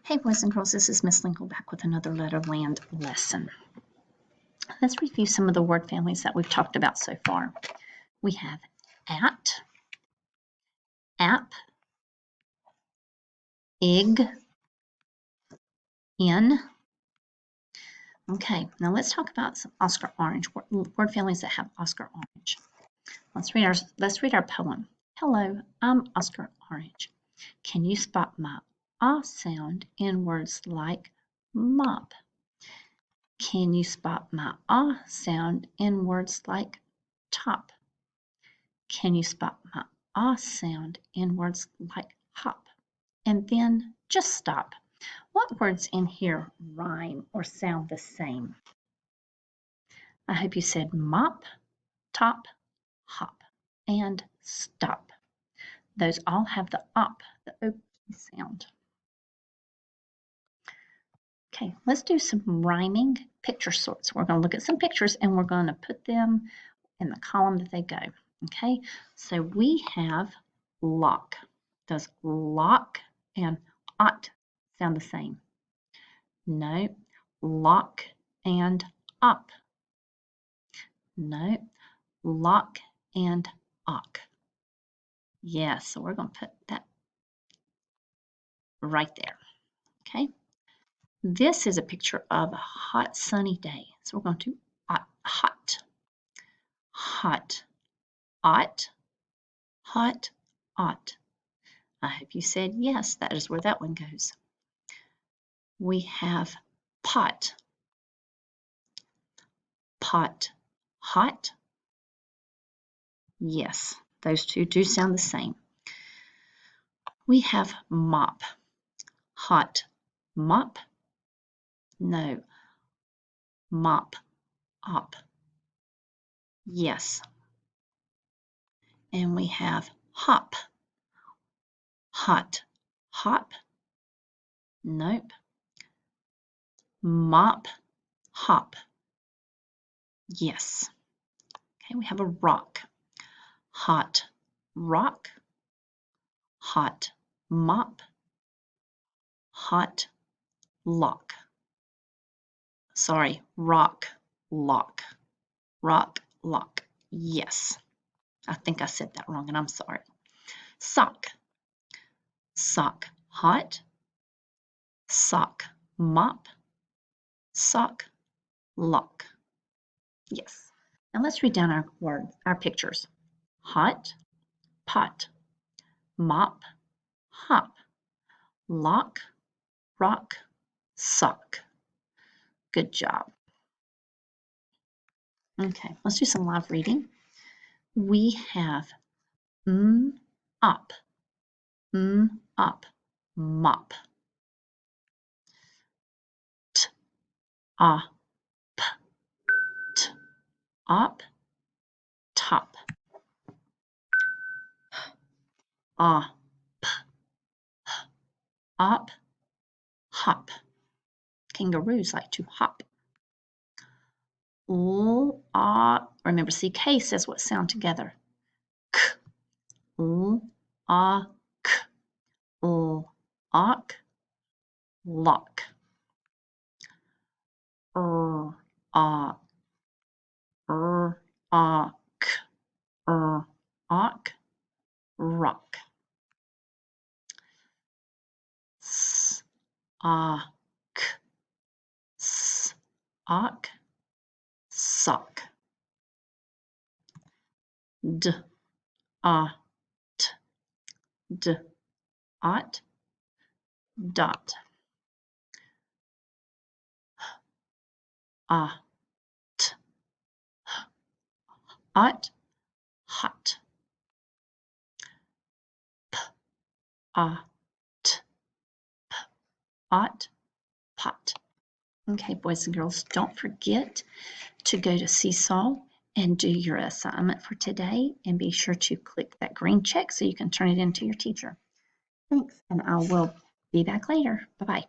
Hey boys and girls, this is Miss Linkle back with another Letterland lesson. Let's review some of the word families that we've talked about so far. We have at, app, ig, in. Okay, now let's talk about some Oscar Orange, word families that have Oscar Orange. Let's read our poem. Hello, I'm Oscar Orange. Can you spot my ah sound in words like mop? Can you spot my ah sound in words like top? Can you spot my ah sound in words like hop? And then just stop. What words in here rhyme or sound the same? I hope you said mop, top, hop, and stop. Those all have the op, the op sound. Okay, let's do some rhyming picture sorts. We're going to look at some pictures and we're going to put them in the column that they go. Okay, so we have lock. Does lock and ought sound the same? No. Lock and up. No. Lock and ock. Yes, so we're going to put that right there. Okay. This is a picture of a hot sunny day. So we're going to hot, hot, ought, hot, ought. I hope you said yes, that is where that one goes. We have pot, pot, hot. Yes, those two do sound the same. We have mop, hot, mop. No, mop, op. Yes. And we have hop, hot, hop. Nope. Mop, hop. Yes. Okay, we have a rock, hot, rock, hot, mop, hot, lock. Sorry, rock, lock, rock, lock. Yes. I think I said that wrong and I'm sorry. Sock, sock, hot, sock, mop, sock, lock. Yes. Now let's read down our pictures. Hot, pot, mop, hop, lock, rock, sock. Good job. Okay, let's do some live reading. We have up, up, mop. T, p, t, up, top. P, up, hop. Kangaroos like to hop. Remember, CK says what sound together? K, k, ock, lock. Ock, rock. Ock, sock. D, ought, dot. Ought, hot. Ought, pot. Okay, boys and girls, don't forget to go to Seesaw and do your assignment for today, and be sure to click that green check so you can turn it in to your teacher. Thanks, and I will be back later. Bye-bye.